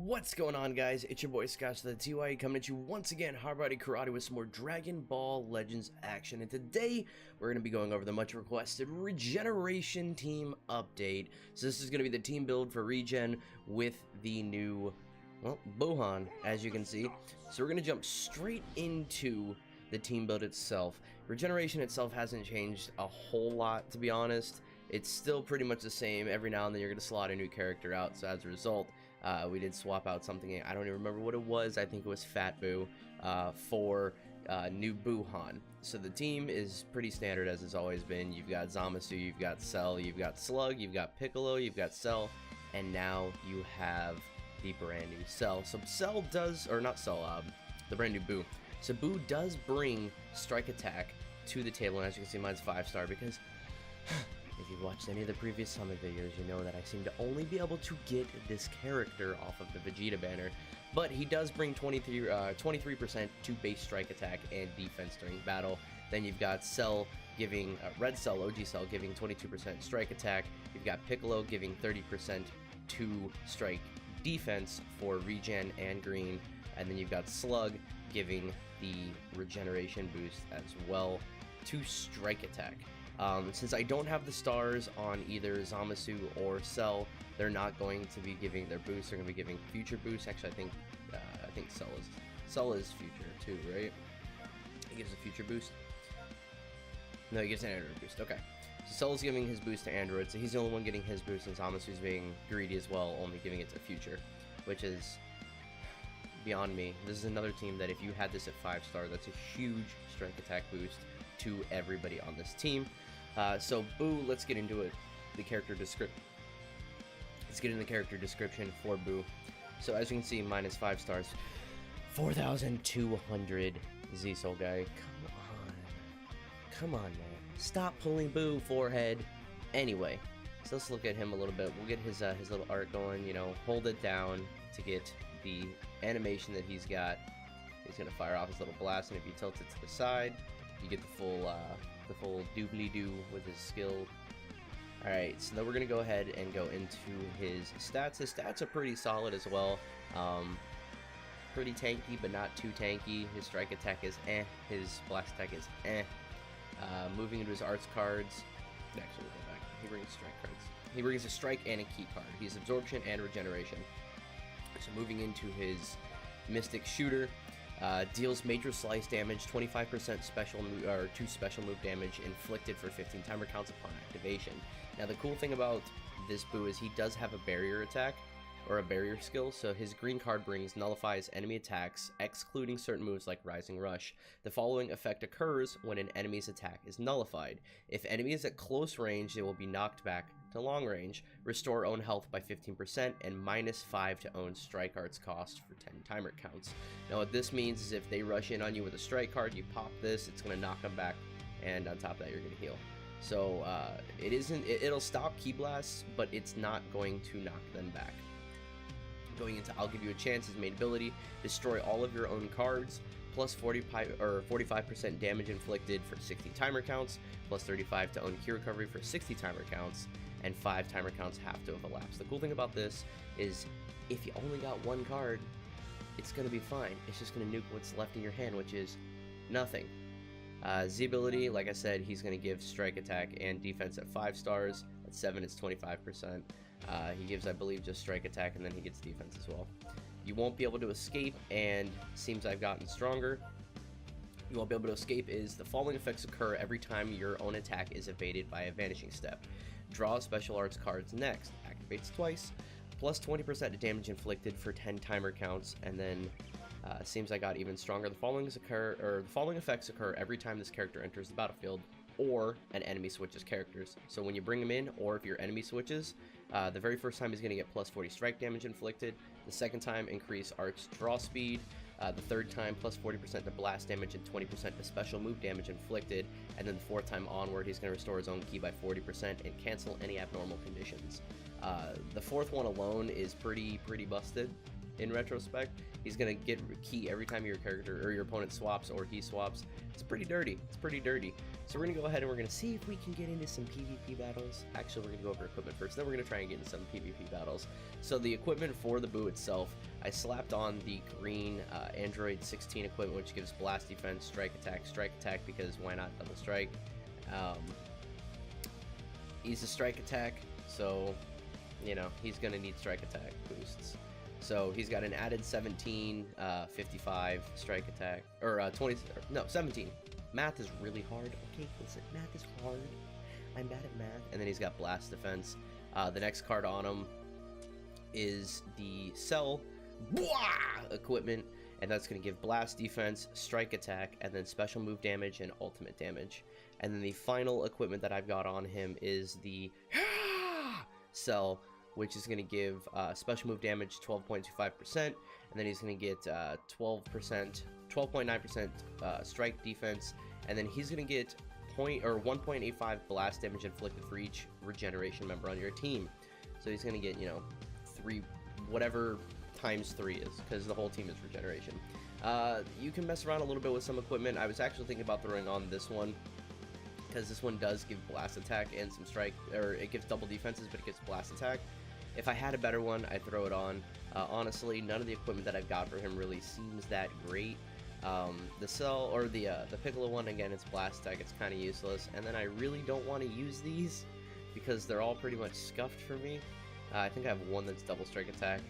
What's going on, guys? It's your boy Scotch the TY coming at you once again, hard body karate with some more Dragon Ball Legends action. And today we're going to be going over the much requested regeneration team update. So this is going to be the team build for Regen with the new, well, Buuhan, as you can see. So we're going to jump straight into the team build itself. Regeneration itself hasn't changed a whole lot, to be honest. It's still pretty much the same. Every now and then you're going to slot a new character out, so as a result, we did swap out something, I don't even remember what it was, I think it was Fat Boo, for new Buuhan. So the team is pretty standard as it's always been. You've got Zamasu, you've got Cell, you've got Slug, you've got Piccolo, you've got Cell, and now you have the brand new Cell. So Cell does, or not Cell, the brand new Boo. So Boo does bring Strike Attack to the table, and as you can see, mine's 5-star because if you've watched any of the previous Summit videos, you know that I seem to only be able to get this character off of the Vegeta banner. But he does bring 23% to base strike attack and defense during battle. Then you've got Cell giving, Red Cell, OG Cell, giving 22% strike attack. You've got Piccolo giving 30% to strike defense for Regen and Green. And then you've got Slug giving the regeneration boost as well to strike attack. Since I don't have the stars on either Zamasu or Cell, they're not going to be giving their boosts. They're going to be giving future boosts. Actually, I think Cell is future too, right? He gives a future boost. No, he gives an android boost. Okay, so Cell's giving his boost to android, so he's the only one getting his boost, and Zamasu's being greedy as well, only giving it to future, which is beyond me. This is another team that if you had this at 5-star, that's a huge strike attack boost to everybody on this team. So Boo, let's get into it. The character description. Let's get in the character description for Boo. So as you can see, mine is 5 stars. 4,200 Z-Soul guy. Come on, man. Stop pulling Boo, forehead. Anyway, so let's look at him a little bit. We'll get his little art going. You know, hold it down to get the animation that he's got. He's gonna fire off his little blast, and if you tilt it to the side, you get the full doobly-doo with his skill. Alright, so then we're going to go ahead and go into his stats. His stats are pretty solid as well. Pretty tanky, but not too tanky. His strike attack is eh. His blast attack is eh. Moving into his arts cards. Actually, we'll go back. He brings strike cards. He brings a strike and a key card. He's absorption and regeneration. So moving into his mystic shooter. Deals major slice damage, 25% special move damage inflicted for 15 timer counts upon activation. Now the cool thing about this Boo is he does have a barrier attack, or a barrier skill, so his green card brings nullifies enemy attacks, excluding certain moves like Rising Rush. The following effect occurs when an enemy's attack is nullified. If enemy is at close range, they will be knocked back to long range, restore own health by 15%, and -5 to own strike arts cost for 10 timer counts. Now what this means is if they rush in on you with a strike card, you pop this, it's going to knock them back, and on top of that you're going to heal. So it'll stop ki blasts, but it's not going to knock them back. Going into I'll give you a chance, his main ability, destroy all of your own cards, plus 45% damage inflicted for 60 timer counts, plus 35 to own key recovery for 60 timer counts, and 5 timer counts have to have elapsed. The cool thing about this is if you only got one card, it's going to be fine. It's just going to nuke what's left in your hand, which is nothing. Z ability, like I said, he's going to give strike attack and defense at 5 stars. At 7, it's 25%. He gives, I believe, just strike attack, and then he gets defense as well. You won't be able to escape, and seems I've gotten stronger. You won't be able to escape is the following effects occur every time your own attack is evaded by a vanishing step. Draw special arts cards next. Activates twice. Plus 20% to damage inflicted for 10 timer counts, and then seems I got even stronger. The following effects occur every time this character enters the battlefield, or an enemy switches characters. So when you bring him in, or if your enemy switches, the very first time he's going to get plus 40 strike damage inflicted. The second time, increase arts draw speed. The third time, plus 40% to blast damage and 20% to special move damage inflicted. And then the fourth time onward, he's going to restore his own ki by 40% and cancel any abnormal conditions. The fourth one alone is pretty busted in retrospect. He's gonna get key every time your character or your opponent swaps or he swaps. It's pretty dirty. It's pretty dirty. So we're gonna go ahead and we're gonna see if we can get into some PvP battles. Actually, we're gonna go over equipment first, then we're gonna try and get into some PvP battles. So the equipment for the Buu itself, I slapped on the green Android 16 equipment, which gives blast defense, strike attack, because why not double strike? He's a strike attack, so you know he's gonna need strike attack boosts. So he's got an added 17, 55 strike attack, or 20, no, 17. Math is really hard. Okay, listen, math is hard. I'm bad at math. And then he's got blast defense. The next card on him is the Cell equipment, and that's going to give blast defense, strike attack, and then special move damage and ultimate damage. And then the final equipment that I've got on him is the Cell, which is going to give special move damage 12.25%, and then he's going to get 12.9% strike defense, and then he's going to get 1.85 blast damage inflicted for each regeneration member on your team. So he's going to get, you know, 3, whatever times 3 is, because the whole team is regeneration. You can mess around a little bit with some equipment. I was actually thinking about throwing on this one, because this one does give blast attack and some strike, or it gives double defenses, but it gives blast attack. If I had a better one, I'd throw it on. Honestly, none of the equipment that I've got for him really seems that great. The Cell, or the Piccolo one, again, it's blast attack, it's kind of useless. And then I really don't want to use these, because they're all pretty much scuffed for me. I think I have one that's double strike attack.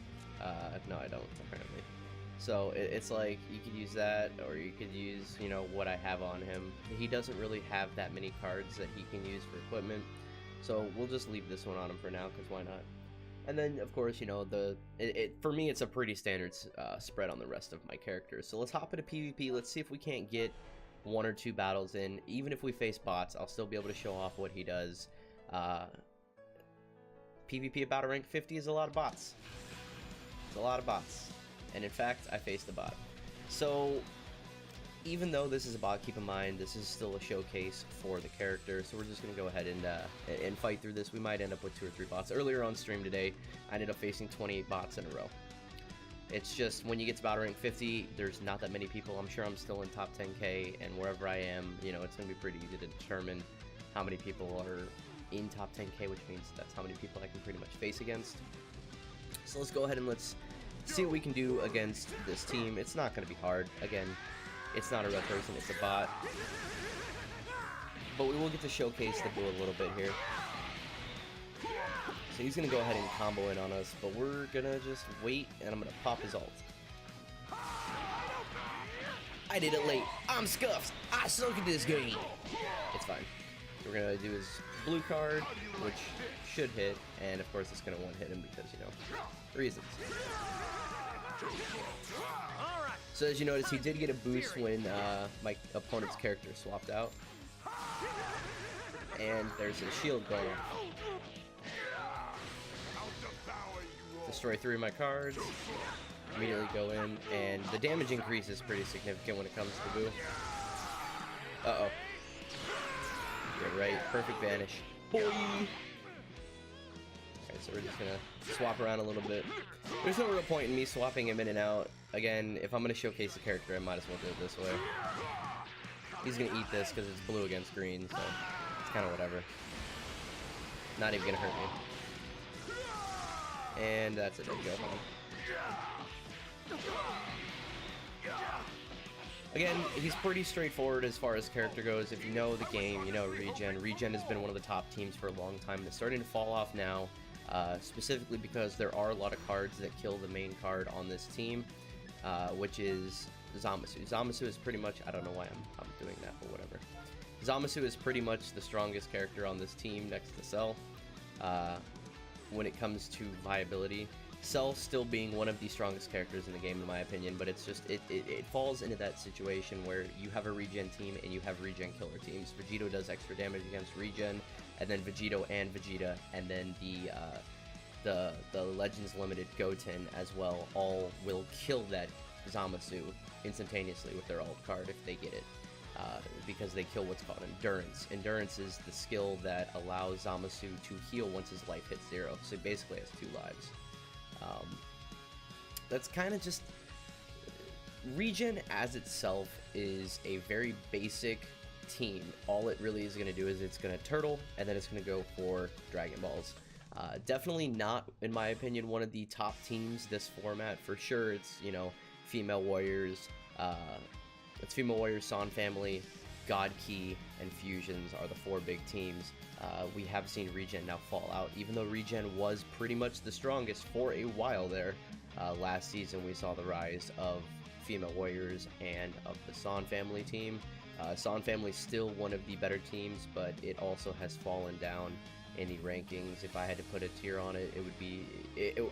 No, I don't, apparently. So it's like, you could use that, or you could use, you know, what I have on him. He doesn't really have that many cards that he can use for equipment. So we'll just leave this one on him for now, because why not? And then, of course, you know, for me, it's a pretty standard spread on the rest of my characters. So let's hop into PvP. Let's see if we can't get 1 or 2 battles in. Even if we face bots, I'll still be able to show off what he does. PvP at battle rank 50 is a lot of bots. It's a lot of bots. And in fact, I faced a bot. So even though this is a bot, keep in mind this is still a showcase for the character, so we're just gonna go ahead and fight through this. We might end up with 2 or 3 bots. Earlier on stream today, I ended up facing 28 bots in a row. It's just, when you get to battle rank 50, there's not that many people. I'm sure I'm still in top 10k, and wherever I am, you know, it's gonna be pretty easy to determine how many people are in top 10k, which means that's how many people I can pretty much face against. So let's go ahead and let's see what we can do against this team. It's not gonna be hard. Again, it's not a real person, it's a bot. But we will get to showcase the Buu a little bit here. So he's going to go ahead and combo in on us, but we're going to just wait, and I'm going to pop his ult. I did it late. I'm scuffed. I suck at this game. It's fine. We're going to do his blue card, which should hit, and of course it's going to one-hit him because, you know, reasons. So as you notice, he did get a boost when my opponent's character swapped out. And there's a shield going on. Destroy 3 of my cards. Immediately go in, and the damage increase is pretty significant when it comes to Buu. Uh-oh. Yeah, right. Perfect vanish. Boy! Okay, so we're just gonna swap around a little bit. There's no real point in me swapping him in and out. Again, if I'm gonna showcase the character, I might as well do it this way. He's gonna eat this because it's blue against green, so it's kind of whatever. Not even gonna hurt me. And that's it. There we go. Again, he's pretty straightforward as far as character goes. If you know the game, you know Regen. Regen has been one of the top teams for a long time, and it's starting to fall off now. Specifically because there are a lot of cards that kill the main card on this team, which is Zamasu. Zamasu is pretty much, I don't know why I'm doing that, but whatever. Zamasu is pretty much the strongest character on this team next to Cell when it comes to viability. Cell still being one of the strongest characters in the game in my opinion, but it's just, it falls into that situation where you have a Regen team and you have Regen killer teams. Vegito does extra damage against Regen, and then Vegito and Vegeta, and then the Legends Limited Goten as well, all will kill that Zamasu instantaneously with their ult card if they get it, because they kill what's called Endurance. Endurance is the skill that allows Zamasu to heal once his life hits 0, so he basically has 2 lives. That's kind of just Regen as itself is a very basic team. All it really is going to do is it's going to turtle, and then it's going to go for Dragon Balls. Definitely not, in my opinion, one of the top teams this format. For sure, it's, you know, Female Warriors, San Family, God Key, and Fusions are the 4 big teams. We have seen Regen now fall out, even though Regen was pretty much the strongest for a while there. Last season, we saw the rise of Female Warriors and of the San Family team. San Family still one of the better teams, but it also has fallen down in the rankings. If I had to put a tier on it, it would be...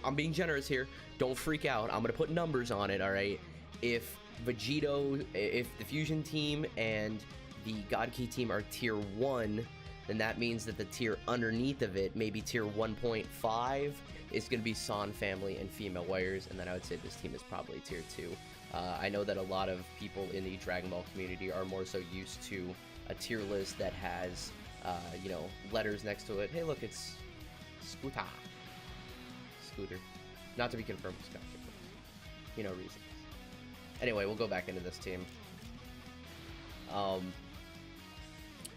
I'm being generous here. Don't freak out. I'm going to put numbers on it, alright? If Vegito, if the Fusion team and the God Key team are tier 1, then that means that the tier underneath of it, maybe tier 1.5, is going to be San Family and Female Warriors, and then I would say this team is probably tier 2. I know that a lot of people in the Dragon Ball community are more so used to a tier list that has, you know, letters next to it. Hey, look, it's Scooter. Not to be confirmed with Scotch, of course. You know, reasons. Anyway, we'll go back into this team.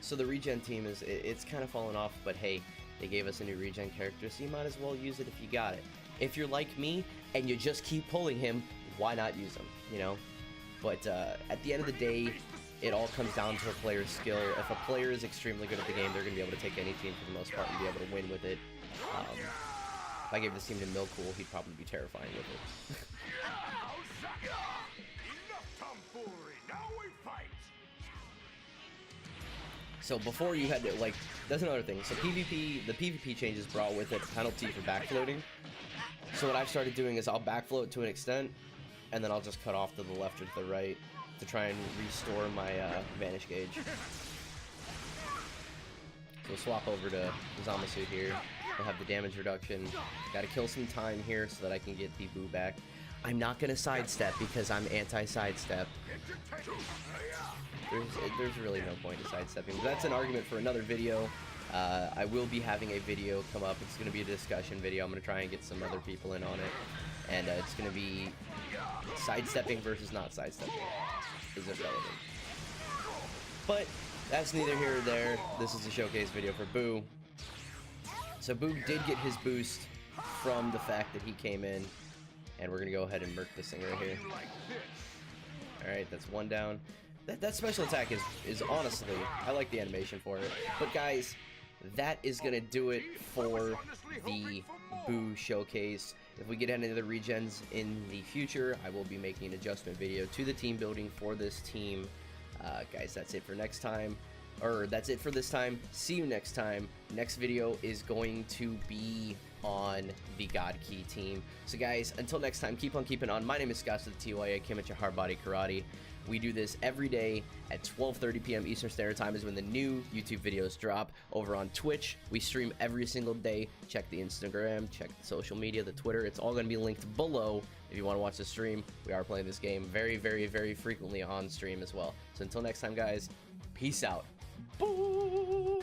So the Regen team it's kind of fallen off, but hey, they gave us a new Regen character, so you might as well use it if you got it. If you're like me and you just keep pulling him, why not use him, you know? But at the end of the day, it all comes down to a player's skill. If a player is extremely good at the game, they're going to be able to take any team for the most part and be able to win with it. If I gave this team to Milkpool, he'd probably be terrifying with it. So before you had to, like, that's another thing. So PvP, the PvP changes brought with it a penalty for backfloating. So what I've started doing is I'll backfloat to an extent, and then I'll just cut off to the left or to the right to try and restore my Vanish Gauge. So we'll swap over to Zamasu here. We'll have the damage reduction. Gotta kill some time here so that I can get the Buu back. I'm not gonna sidestep because I'm anti-sidestep. There's really no point in sidestepping. But that's an argument for another video. I will be having a video come up. It's going to be a discussion video. I'm going to try and get some other people in on it. And it's going to be sidestepping versus not sidestepping. Is irrelevant. But that's neither here or there. This is a showcase video for Buu. So Buu did get his boost from the fact that he came in. And we're going to go ahead and murk this thing right here. Alright, that's one down. That special attack is honestly, I like the animation for it. But guys, that is going to do it for the Buu showcase. If we get any other regens in the future, I will be making an adjustment video to the team building for this team. Guys, that's it for next time. Or that's it for this time. See you next time. Next video is going to be on the God Key team. So guys, until next time, keep on keeping on. My name is Scotch with the TYA Kimmich Hard Body Karate. We do this every day at 12:30 p.m. Eastern Standard Time is when the new YouTube videos drop. Over on Twitch, we stream every single day. Check the Instagram, check the social media, the Twitter. It's all going to be linked below if you want to watch the stream. We are playing this game very, very, very frequently on stream as well. So until next time, guys, peace out. Boo!